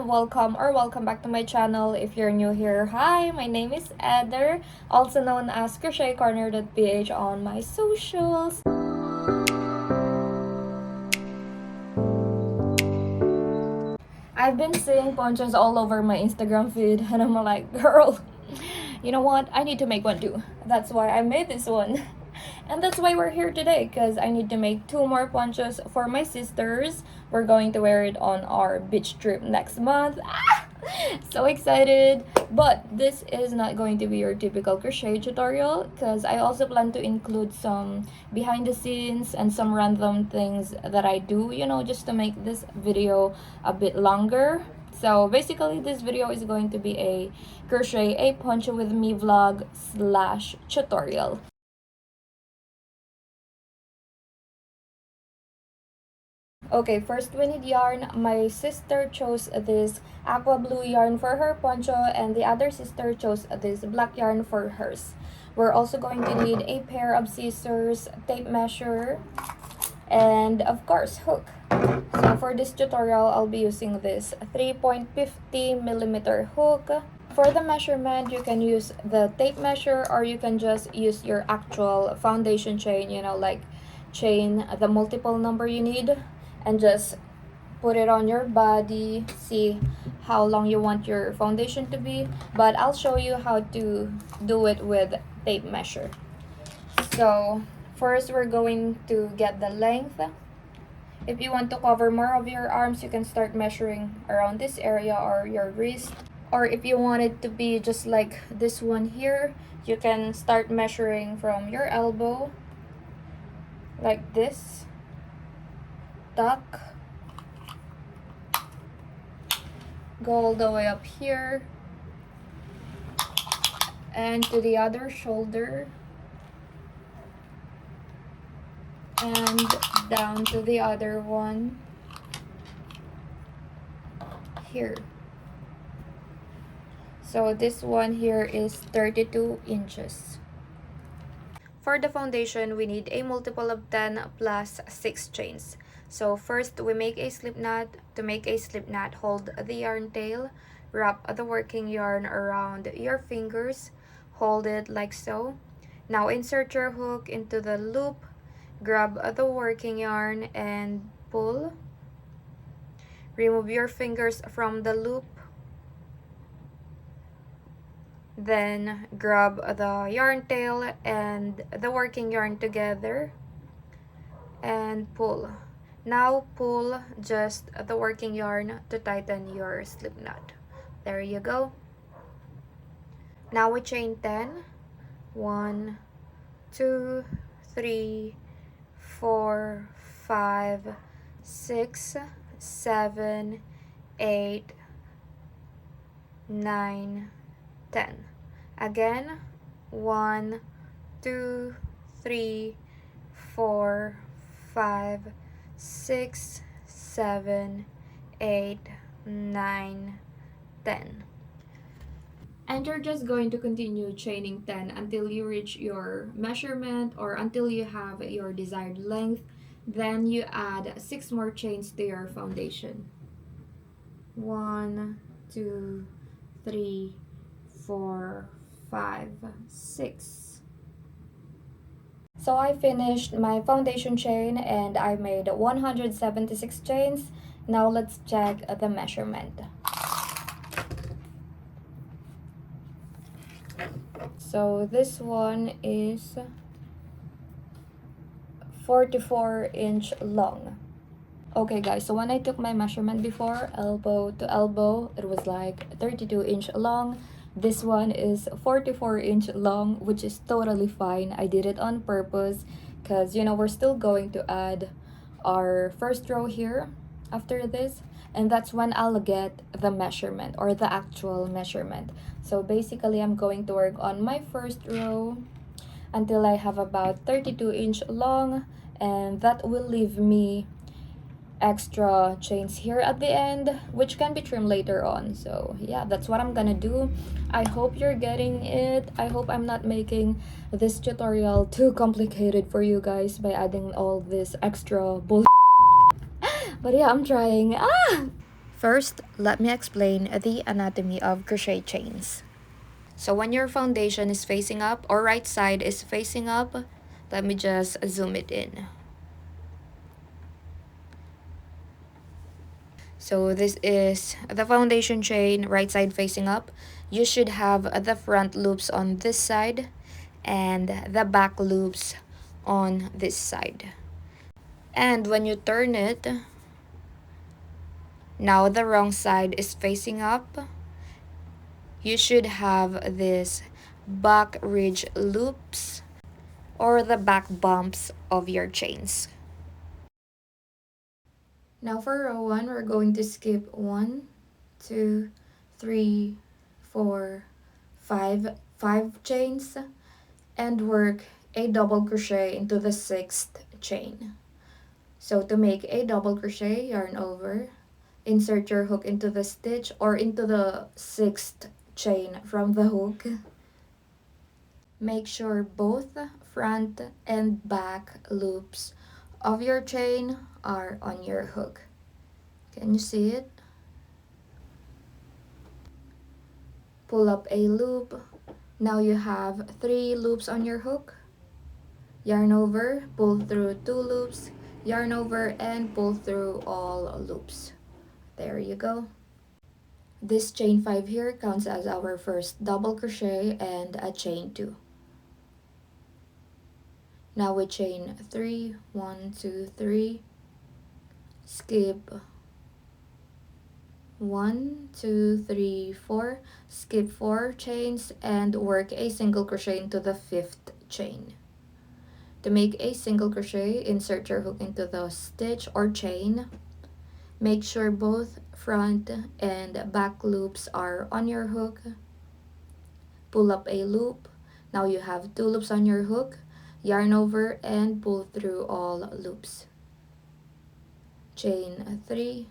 Welcome back to my channel. If you're new here, hi, my name is Eder, also known as crochetcorner.ph on my socials. I've been seeing ponchos all over my Instagram feed and I'm like, girl, you know what? I need to make one too. That's why I made this one. And that's why we're here today, because I need to make 2 more ponchos for my sisters. We're going to wear it on our beach trip next month. So excited! But this is not going to be your typical crochet tutorial, because I also plan to include some behind the scenes and some random things that I do, just to make this video a bit longer. So basically this video is going to be a crochet a poncho with me vlog / tutorial. Okay, first we need yarn. My sister chose this aqua blue yarn for her poncho and the other sister chose this black yarn for hers. We're also going to need a pair of scissors, tape measure, and of course hook. So for this tutorial, I'll be using this 3.50mm hook. For the measurement, you can use the tape measure or you can just use your actual foundation chain, like chain the multiple number you need and just put it on your body. See how long you want your foundation to be, but I'll show you how to do it with tape measure. So first we're going to get the length. If you want to cover more of your arms, you can start measuring around this area or your wrist, or if you want it to be just like this one here, you can start measuring from your elbow like this, tuck, go all the way up here and to the other shoulder and down to the other one here. So this one here is 32 inches. For the foundation, we need a multiple of 10 plus 6 chains. So first, we make a slip knot. To make a slip knot, hold the yarn tail, wrap the working yarn around your fingers, hold it like so. Now insert your hook into the loop, grab the working yarn and pull. Remove your fingers from the loop. Then grab the yarn tail and the working yarn together and pull. Now pull just the working yarn to tighten your slip knot. There you go. Now we chain 10. 1, 2, 3, 4, 5, 6, 7, 8, 9, 10. Again, 1, 2, 3, 4, 5, 6, 7, 8, 9, 10. And you're just going to continue chaining 10 until you reach your measurement or until you have your desired length. Then you add 6 more chains to your foundation. 1, 2, 3, 4, 5, 6. So I finished my foundation chain and I made 176 chains. Now let's check the measurement. So this one is 44-inch long. Okay guys, so when I took my measurement before, elbow to elbow, it was like 32-inch long. This one is 44-inch long, which is totally fine. I did it on purpose because, we're still going to add our first row here after this. And that's when I'll get the measurement or the actual measurement. So basically, I'm going to work on my first row until I have about 32-inch long. And that will leave me extra chains here at the end, which can be trimmed later on. So yeah, that's what I'm gonna do. I hope you're getting it. I hope I'm not making this tutorial too complicated for you guys by adding all this extra bull. But yeah, I'm trying. First, let me explain the anatomy of crochet chains. So when your foundation is facing up or right side is facing up, let me just zoom it in. So this is the foundation chain, right side facing up. You should have the front loops on this side and the back loops on this side. And when you turn it, now the wrong side is facing up. You should have this back ridge loops or the back bumps of your chains. Now for row 1, we're going to skip 1, 2, 3, 4, 5 chains and work a double crochet into the 6th chain. So to make a double crochet, yarn over, insert your hook into the stitch or into the 6th chain from the hook. Make sure both front and back loops of your chain are on your hook. Can you see it? Pull up a loop. Now you have 3 loops on your hook. Yarn over, pull through 2 loops, yarn over and pull through all loops. There you go. This chain 5 here counts as our first double crochet and a chain 2. Now we chain 3, 1, 2, 3, skip 1, 2, 3, 4, skip 4 chains and work a single crochet into the 5th chain. To make a single crochet, insert your hook into the stitch or chain. Make sure both front and back loops are on your hook. Pull up a loop. Now you have 2 loops on your hook. Yarn over and pull through all loops. Chain 3.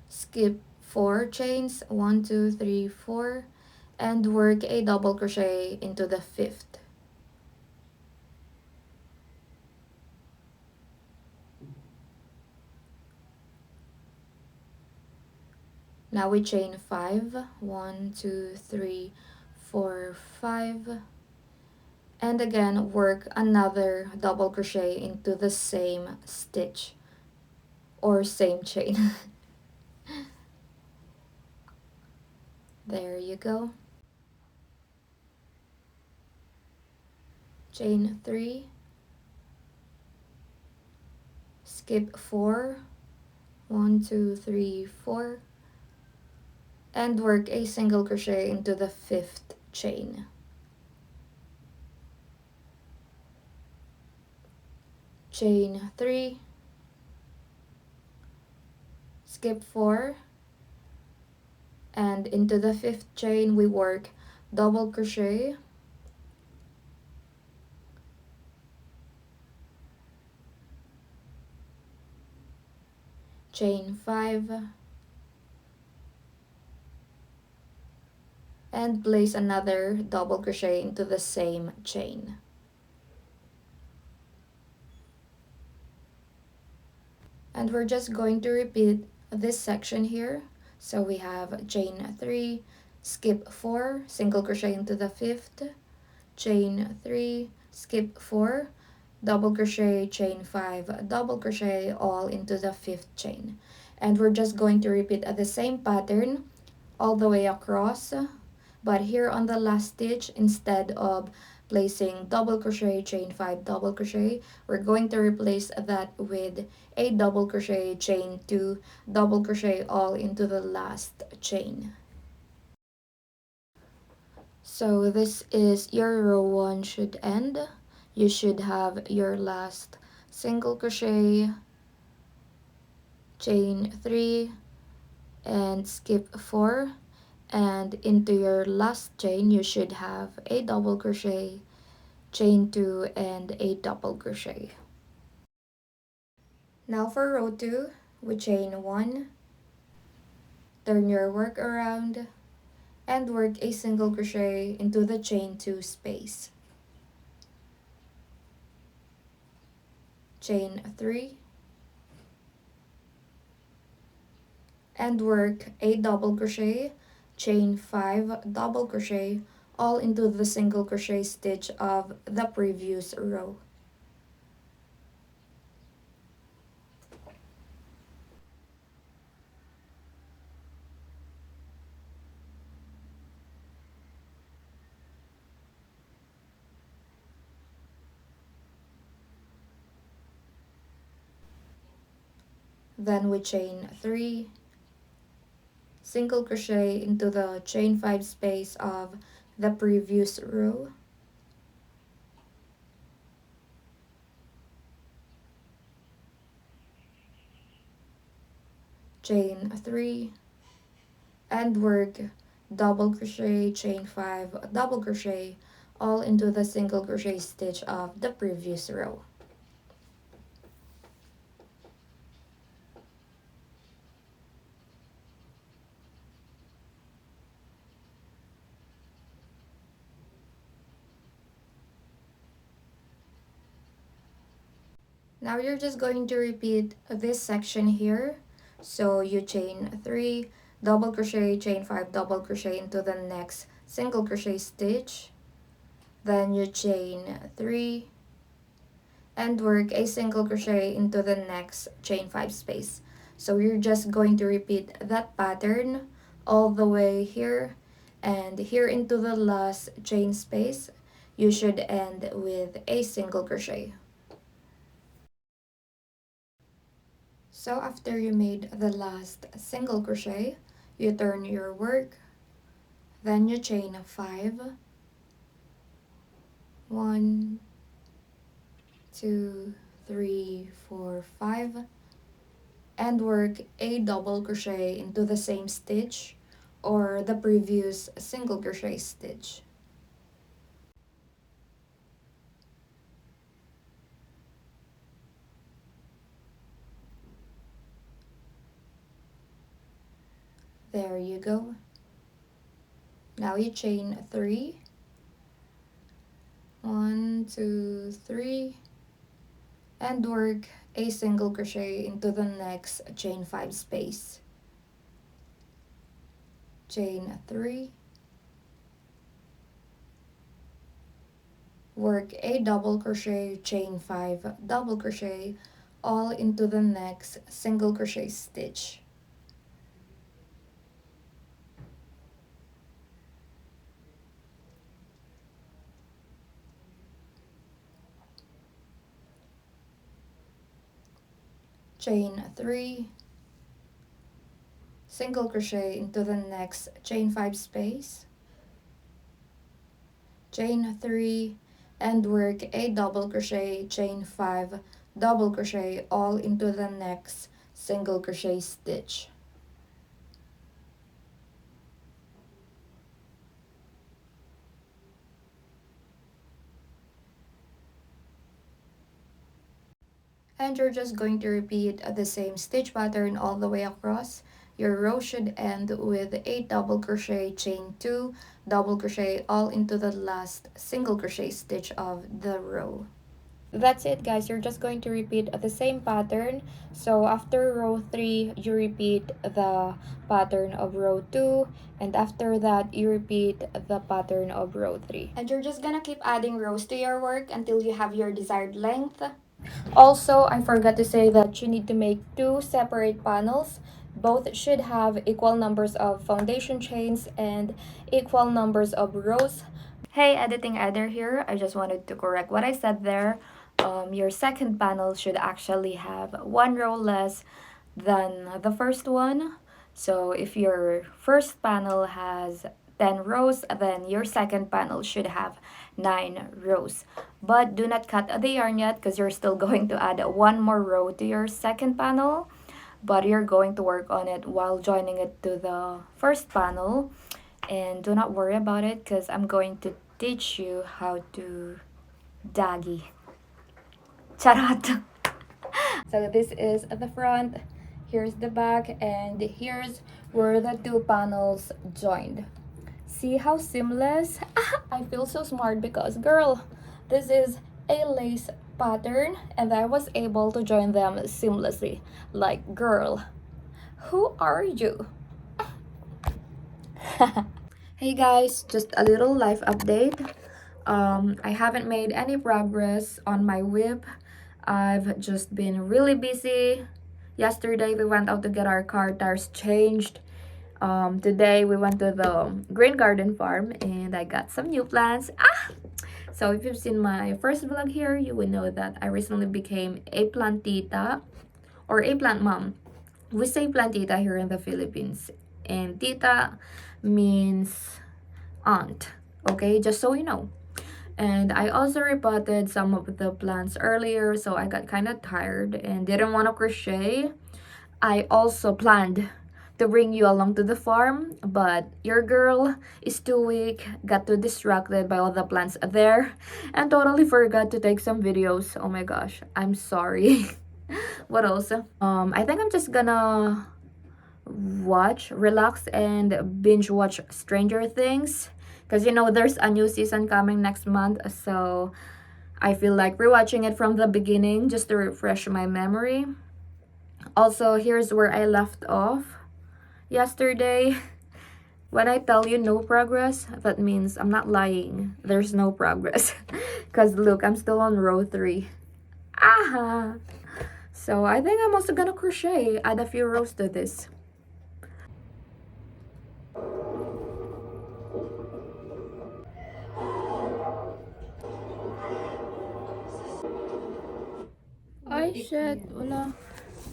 Skip 4 chains, 1, 2, 3, 4, and work a double crochet into the 5th. Now we chain 5, 1, 2, 3, 4, 5, and again work another double crochet into the same stitch or same chain. There you go. Chain 3, skip 4, 1, 2, 3, 4, and work a single crochet into the 5th chain. Chain 3, skip 4, and into the 5th chain we work double crochet, chain 5, and place another double crochet into the same chain. And we're just going to repeat this section here. So we have chain 3, skip 4, single crochet into the 5th, chain 3, skip 4, double crochet, chain 5, double crochet, all into the 5th chain. And we're just going to repeat the same pattern all the way across, but here on the last stitch, instead of placing double crochet, chain 5, double crochet, we're going to replace that with a double crochet, chain 2, double crochet, all into the last chain. So this is your row 1 should end. You should have your last single crochet, chain 3, and skip 4, and into your last chain you should have a double crochet, chain 2, and a double crochet. Now for row 2, we chain 1, turn your work around, and work a single crochet into the chain 2 space. Chain 3, and work a double crochet, chain 5 double crochet all into the single crochet stitch of the previous row. Then we chain 3, single crochet into the chain 5 space of the previous row, chain 3, and work double crochet, chain 5 double crochet all into the single crochet stitch of the previous row. Now you're just going to repeat this section here. So you chain 3, double crochet, chain 5 double crochet into the next single crochet stitch. Then you chain 3 and work a single crochet into the next chain 5 space. So you're just going to repeat that pattern all the way here, and here into the last chain space you should end with a single crochet. So after you made the last single crochet, you turn your work, then you chain 5, 1, 2, 3, 4, 5, and work a double crochet into the same stitch or the previous single crochet stitch. There you go. Now you chain 3, 1, 2, 3, and work a single crochet into the next chain 5 space. Chain 3, work a double crochet, chain 5 double crochet all into the next single crochet stitch. Chain 3, single crochet into the next chain 5 space, chain 3, and work a double crochet, chain 5 double crochet all into the next single crochet stitch. And you're just going to repeat the same stitch pattern all the way across. Your row should end with a double crochet, chain 2 double crochet all into the last single crochet stitch of the row. That's it, guys. You're just going to repeat the same pattern. So after row 3 you repeat the pattern of row 2, and after that you repeat the pattern of row 3, and you're just gonna keep adding rows to your work until you have your desired length. Also, I forgot to say that you need to make 2 separate panels. Both should have equal numbers of foundation chains and equal numbers of rows. Hey, editing editor here. I just wanted to correct what I said there. Your second panel should actually have 1 row less than the first one. So if your first panel has 10 rows, then your second panel should have 9 rows. But do not cut the yarn yet because you're still going to add 1 more row to your second panel. But you're going to work on it while joining it to the first panel. And do not worry about it because I'm going to teach you how to daggy. Charot! So this is the front, here's the back, and here's where the 2 panels joined. See how seamless? I feel so smart because, girl, this is a lace pattern and I was able to join them seamlessly. Like, girl, Who are you? Hey guys, just a little life update. I haven't made any progress on my whip. I've just been really busy. Yesterday we went out to get our car tires changed. Today we went to the Green Garden Farm and I got some new plants. So if you've seen my first vlog here, you will know that I recently became a plantita or a plant mom. We say plantita here in the Philippines, and tita means aunt, okay, just so you know. And I also repotted some of the plants earlier, so I got kind of tired and didn't want to crochet. I also planned to bring you along to the farm, but your girl is too weak, got too distracted by all the plants there, and totally forgot to take some videos. Oh my gosh, I'm sorry. What else? I think I'm just gonna relax and binge watch Stranger Things, because you know there's a new season coming next month, so I feel like rewatching it from the beginning just to refresh my memory. Also, here's where I left off yesterday. When I tell you no progress, that means I'm not lying. There's no progress. Because look, I'm still on row 3. Aha! So I think I'm also gonna crochet, add a few rows to this. Ay, shit. Wala.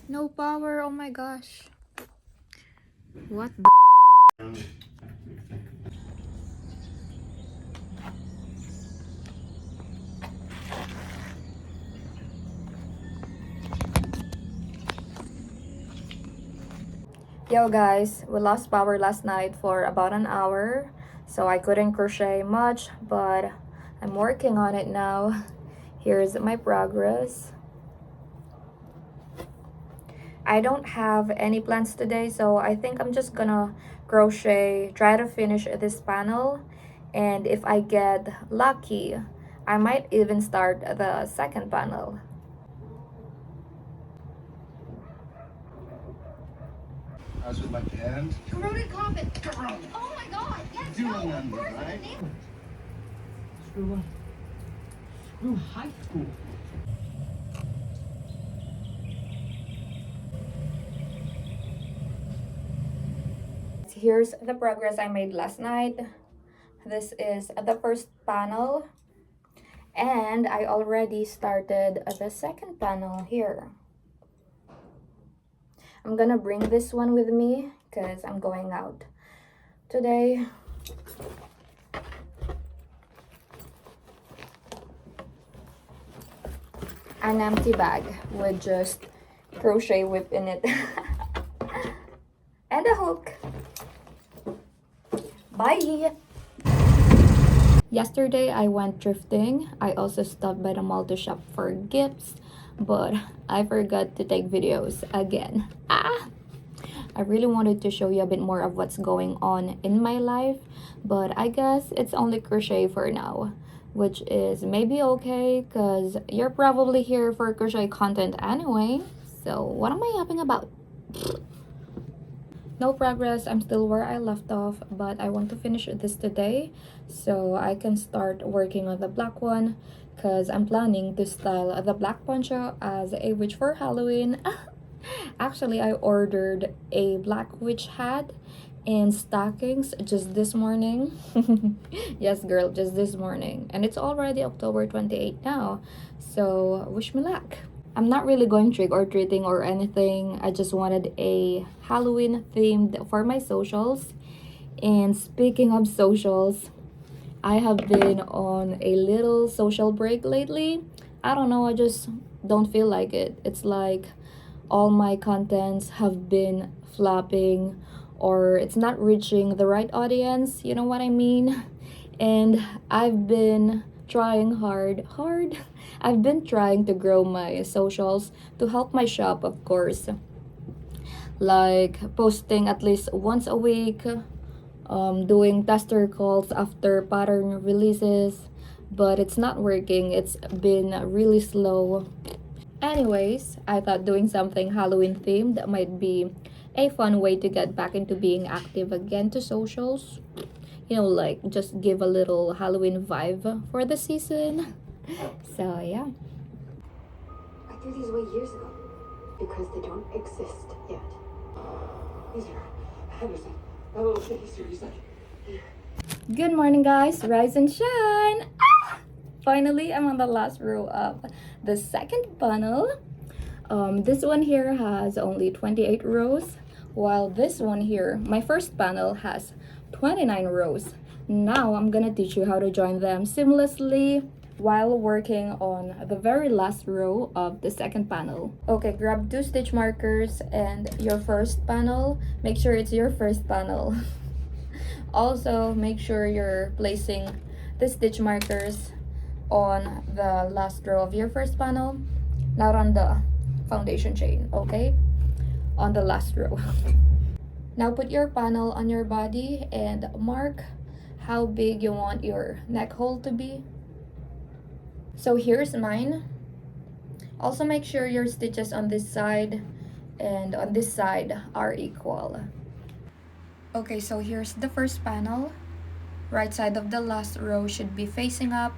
No power. Oh my gosh. What the? Yo guys, we lost power last night for about an hour, so I couldn't crochet much, but I'm working on it now. Here's my progress. I don't have any plans today, so I think I'm just gonna crochet, try to finish this panel, and if I get lucky, I might even start the second panel. I was with my parents. Corroded carpet. Oh my god, yes, You no, of remember, course right? it's an Screw what? Screw high school. Here's the progress I made last night. This is the first panel, and I already started the second panel here. I'm gonna bring this one with me because I'm going out today. An empty bag with just crochet whip in it and a hook. Bye! Yesterday I went thrifting. I also stopped by the mall to shop for gifts, but I forgot to take videos again. I really wanted to show you a bit more of what's going on in my life, but I guess it's only crochet for now, which is maybe okay because you're probably here for crochet content anyway. So what am I yapping about? No progress. I'm still where I left off, but I want to finish this today so I can start working on the black one, because I'm planning to style the black poncho as a witch for Halloween. Actually, I ordered a black witch hat and stockings just this morning. Yes girl, just this morning, and it's already October 28th now, so wish me luck. I'm not really going trick or treating or anything. I just wanted a Halloween themed for my socials. And speaking of socials, I have been on a little social break lately. I don't know, I just don't feel like it. It's like all my contents have been flopping, or it's not reaching the right audience, you know what I mean? And I've been trying hard. I've been trying to grow my socials to help my shop, of course. Like posting at least once a week, doing tester calls after pattern releases, but it's not working. It's been really slow. Anyways, I thought doing something Halloween themed might be a fun way to get back into being active again to socials. You know, like just give a little Halloween vibe for the season. So yeah. I threw these away years ago because they don't exist yet. Easier. Henderson. A little bit easier, you said. Good morning, guys. Rise and shine. Finally, I'm on the last row of the second panel. This one here has only 28 rows, while this one here, my first panel, has 29 rows. Now I'm gonna teach you how to join them seamlessly while working on the very last row of the second panel. Okay, grab 2 stitch markers and your first panel. Make sure it's your first panel. Also, make sure you're placing the stitch markers on the last row of your first panel, not on the foundation chain, okay? On the last row. Now put your panel on your body and mark how big you want your neck hole to be. So here's mine. Also make sure your stitches on this side and on this side are equal. Okay, so here's the first panel. Right side of the last row should be facing up.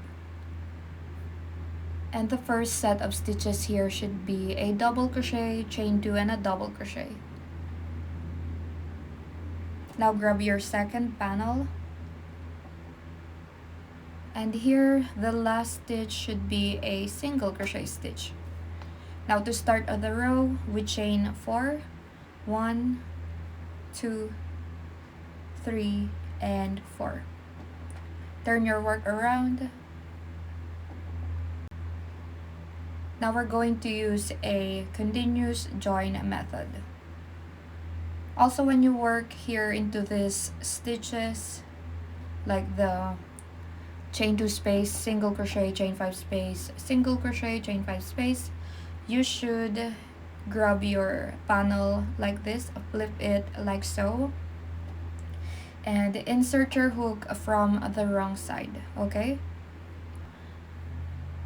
And the first set of stitches here should be a double crochet, chain 2, and a double crochet. Now grab your second panel. And here, the last stitch should be a single crochet stitch. Now to start the row, we chain 4. 1, 2, 3, and 4. Turn your work around. Now we're going to use a continuous join method. Also, when you work here into these stitches, like the chain 2 space, single crochet, chain 5 space, single crochet, chain 5 space, you should grab your panel like this, flip it like so, and insert your hook from the wrong side, okay?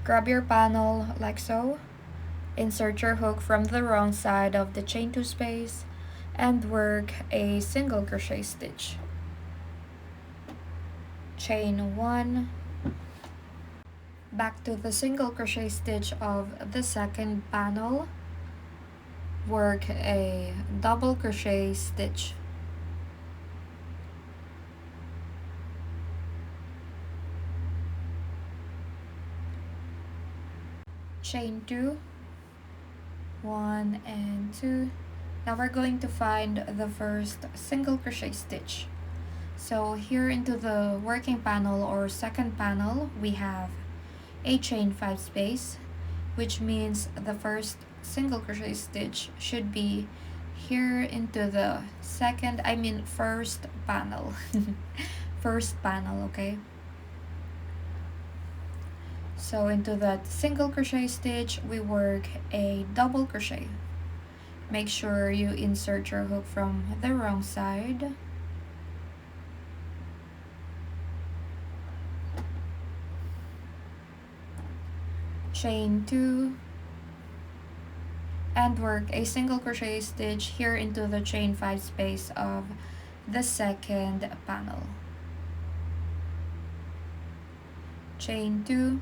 Grab your panel like so, insert your hook from the wrong side of the chain 2 space, and work a single crochet stitch. Chain 1, back to the single crochet stitch of the second panel, work a double crochet stitch. Chain 2, 1 and 2. Now we're going to find the first single crochet stitch. So here into the working panel or second panel, we have a chain 5 space, which means the first single crochet stitch should be here into the first panel. First panel, okay? So into that single crochet stitch, we work a double crochet. Make sure you insert your hook from the wrong side. Chain 2, and work a single crochet stitch here into the chain 5 space of the second panel. Chain 2,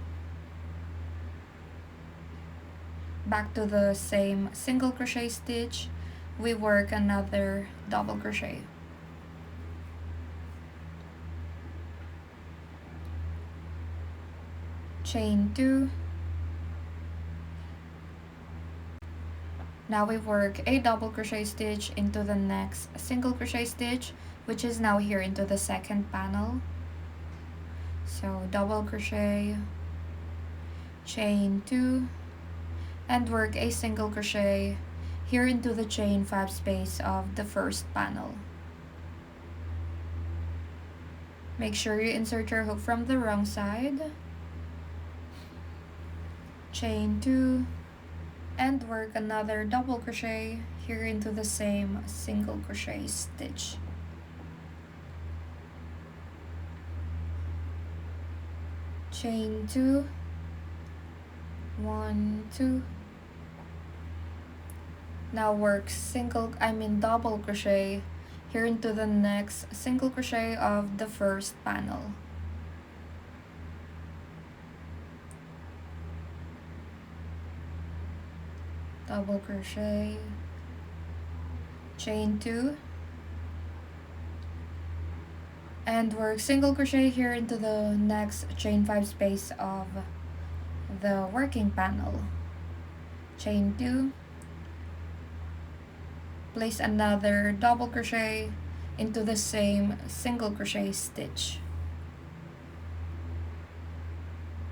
back to the same single crochet stitch, we work another double crochet. Chain 2, now we work a double crochet stitch into the next single crochet stitch, which is now here into the second panel. So double crochet, chain 2, and work a single crochet here into the chain 5 space of the first panel. Make sure you insert your hook from the wrong side. Chain 2, and work another double crochet here into the same single crochet stitch. Chain 2, 1, 2, Now work double crochet here into the next single crochet of the first panel. Double crochet, chain 2, and work single crochet here into the next chain 5 space of the working panel. Chain 2, place another double crochet into the same single crochet stitch,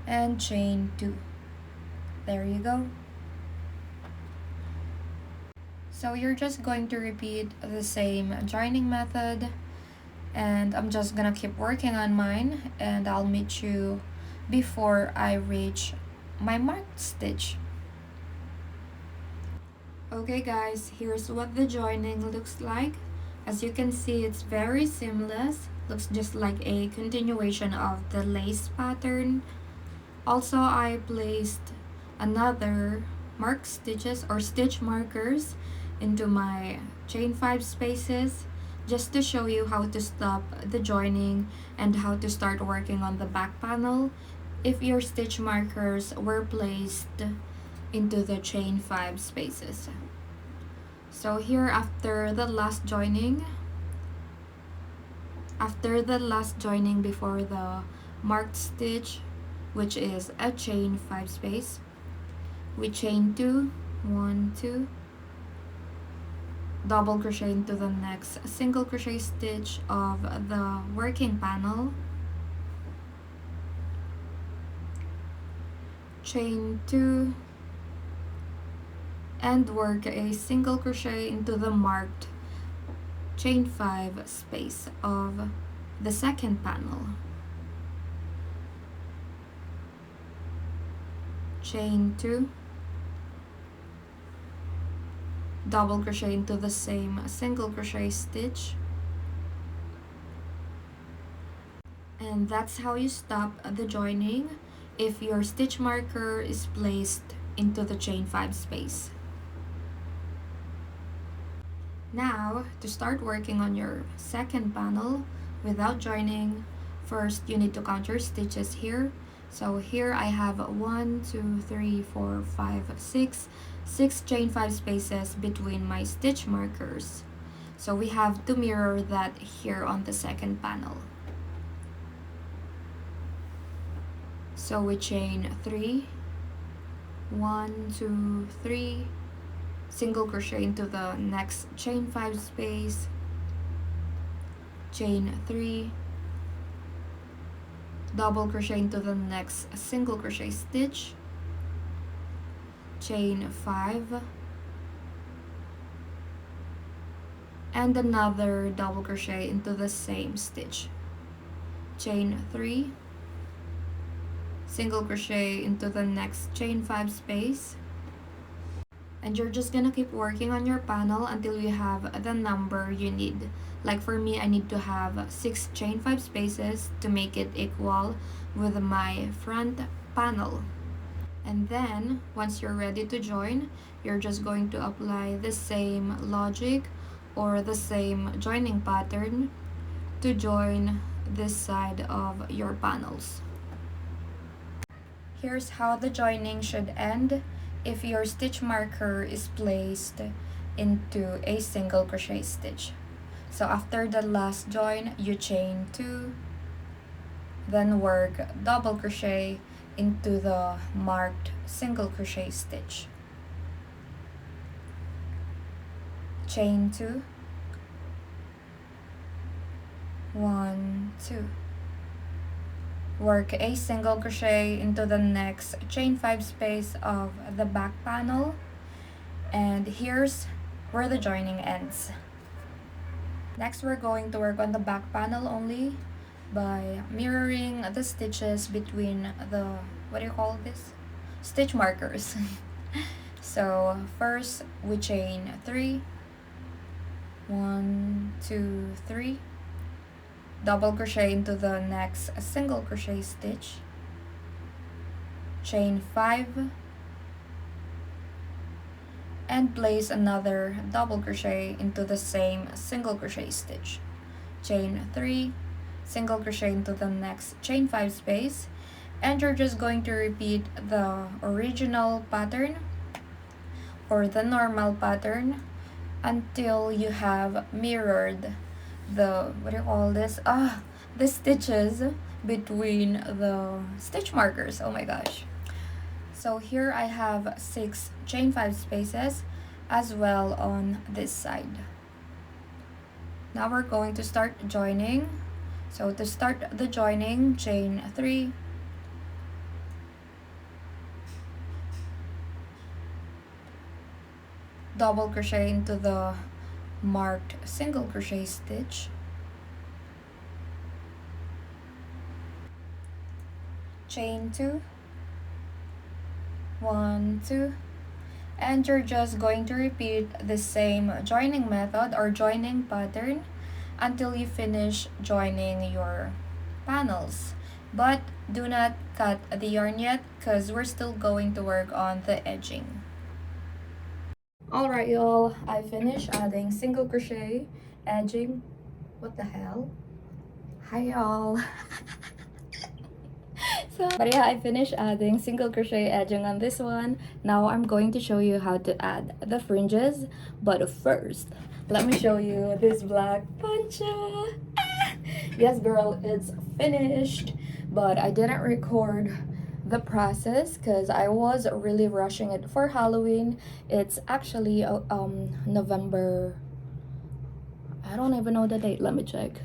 and chain 2. There you go. So you're just going to repeat the same joining method, and I'm just gonna keep working on mine, and I'll meet you before I reach my marked stitch. Okay guys, here's what the joining looks like. As you can see, it's very seamless. Looks just like a continuation of the lace pattern. Also, I placed another mark stitches or stitch markers into my chain 5 spaces just to show you how to stop the joining and how to start working on the back panel if your stitch markers were placed into the chain 5 spaces. So here, after the last joining before the marked stitch, which is a chain 5 space, we chain 2, 1, 2, double crochet into the next single crochet stitch of the working panel, chain 2, and work a single crochet into the marked chain 5 space of the second panel, chain 2, double crochet into the same single crochet stitch, and that's how you stop the joining if your stitch marker is placed into the chain 5 space. Now, to start working on your second panel without joining, first you need to count your stitches here. So here I have 1, 2, 3, 4, 5, 6 chain 5 spaces between my stitch markers. So we have to mirror that here on the second panel. So we chain 3, 1, 2, 3, single crochet into the next chain 5 space, chain 3, double crochet into the next single crochet stitch, chain 5, and another double crochet into the same stitch, chain 3, single crochet into the next chain 5 space, and you're just gonna keep working on your panel until you have the number you need. Like for me, I need to have 6 chain 5 spaces to make it equal with my front panel. And then once you're ready to join, you're just going to apply the same logic or the same joining pattern to join this side of your panels. Here's how the joining should end if your stitch marker is placed into a single crochet stitch. So after the last join, you chain 2, then work double crochet into the marked single crochet stitch, chain 2, 1, 2, work a single crochet into the next chain 5 space of the back panel, and here's where the joining ends. Next, we're going to work on the back panel only by mirroring the stitches between the, what do you call this? Stitch markers. So first we chain 3, 1, 2, 3, double crochet into the next single crochet stitch, chain 5, and place another double crochet into the same single crochet stitch. Chain 3, single crochet into the next chain 5 space, and you're just going to repeat the original pattern or the normal pattern until you have mirrored the, what do you call this, the stitches between the stitch markers. Oh my gosh. So here I have 6 chain 5 spaces as well on this side. Now we're going to start joining. So to start the joining, chain 3, double crochet into the marked single crochet stitch, chain 2, 1, 2, and you're just going to repeat the same joining method or joining pattern until you finish joining your panels. But do not cut the yarn yet because we're still going to work on the edging. Alright y'all, I finished adding single crochet, edging, what the hell? Hi y'all. But yeah, I finished adding single crochet edging on this one. Now I'm going to show you how to add the fringes. But first, let me show you this black poncho. Yes girl, it's finished. But I didn't record the process because I was really rushing it for Halloween. It's actually November, I don't even know the date, let me check.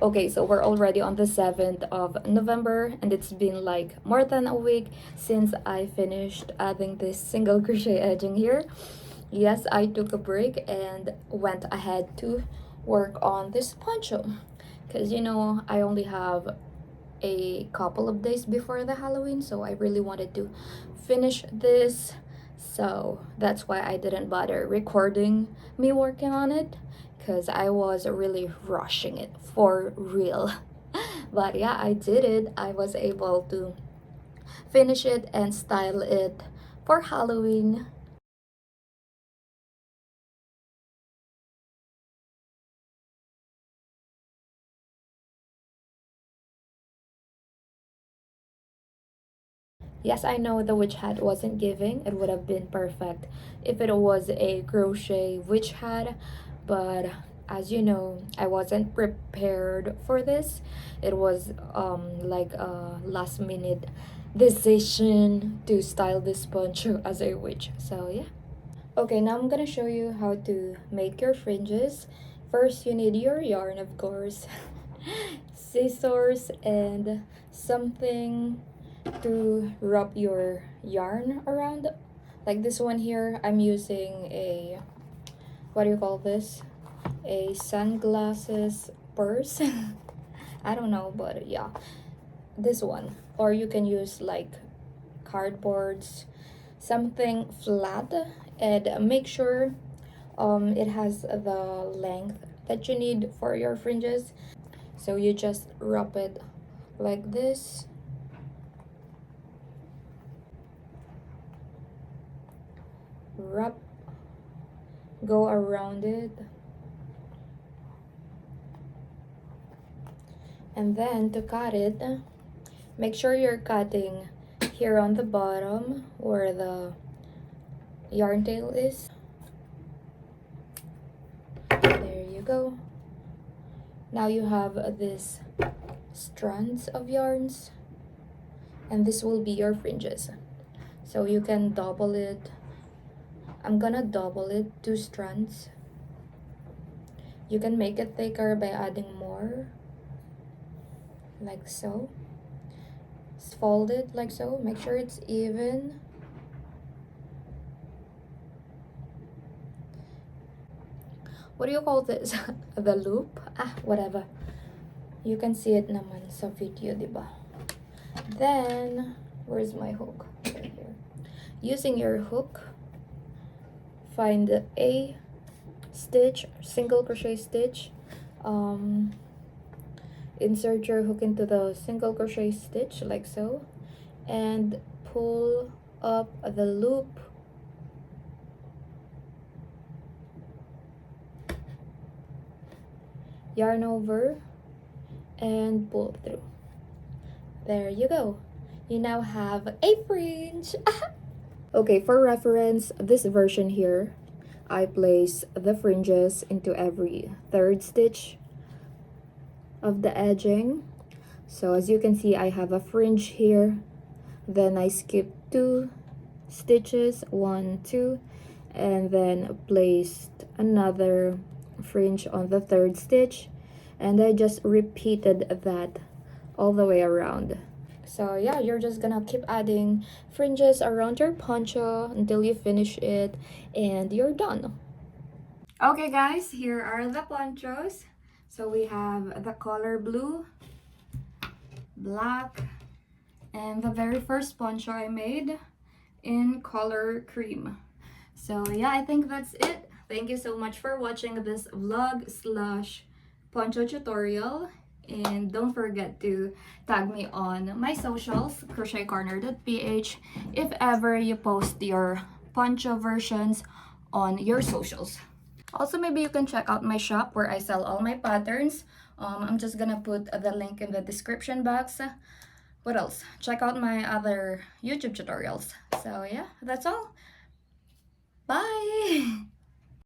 Okay, so we're already on the 7th of November and it's been like more than a week since I finished adding this single crochet edging here. Yes, I took a break and went ahead to work on this poncho because you know I only have a couple of days before the Halloween, so I really wanted to finish this. So that's why I didn't bother recording me working on it because I was really rushing it for real. But yeah, I did it. I was able to finish it and style it for Halloween. Yes, I know the witch hat wasn't giving. It would have been perfect if it was a crochet witch hat, but as you know, I wasn't prepared for this. It was like a last minute decision to style this poncho as a witch. So yeah. Okay, now I'm gonna show you how to make your fringes. First, you need your yarn, of course, scissors, and something to wrap your yarn around. Like this one here, I'm using a, what do you call this? A sunglasses purse. I don't know, but yeah, this one. Or you can use like cardboards, something flat, and make sure it has the length that you need for your fringes. So you just wrap it like this, wrap, go around it, and then to cut it, make sure you're cutting here on the bottom where the yarn tail is. There you go. Now you have this strands of yarns, and this will be your fringes. So you can double it. I'm gonna double it 2 strands. You can make it thicker by adding more, like so. Fold it like so, make sure it's even. What do you call this? The loop? Whatever. You can see it naman sa video, diba? Then, where's my hook? Right here. Using your hook, find a stitch, single crochet stitch. Insert your hook into the single crochet stitch like so, and pull up the loop yarn over, and pull through. There you go. You now have a fringe. Okay, for reference, this version here, I place the fringes into every third stitch of the edging. So as you can see, I have a fringe here, then I skip 2 stitches, 1 2, and then placed another fringe on the third stitch, and I just repeated that all the way around. So yeah, you're just gonna keep adding fringes around your poncho until you finish it and you're done. Okay guys, here are the ponchos. So we have the color blue, black, and the very first poncho I made in color cream. So yeah, I think that's it. Thank you so much for watching this vlog slash poncho tutorial. And don't forget to tag me on my socials, crochetcorner.ph, if ever you post your poncho versions on your socials. Also, maybe you can check out my shop where I sell all my patterns. I'm just gonna put the link in the description box. What else? Check out my other YouTube tutorials. So yeah, that's all. Bye!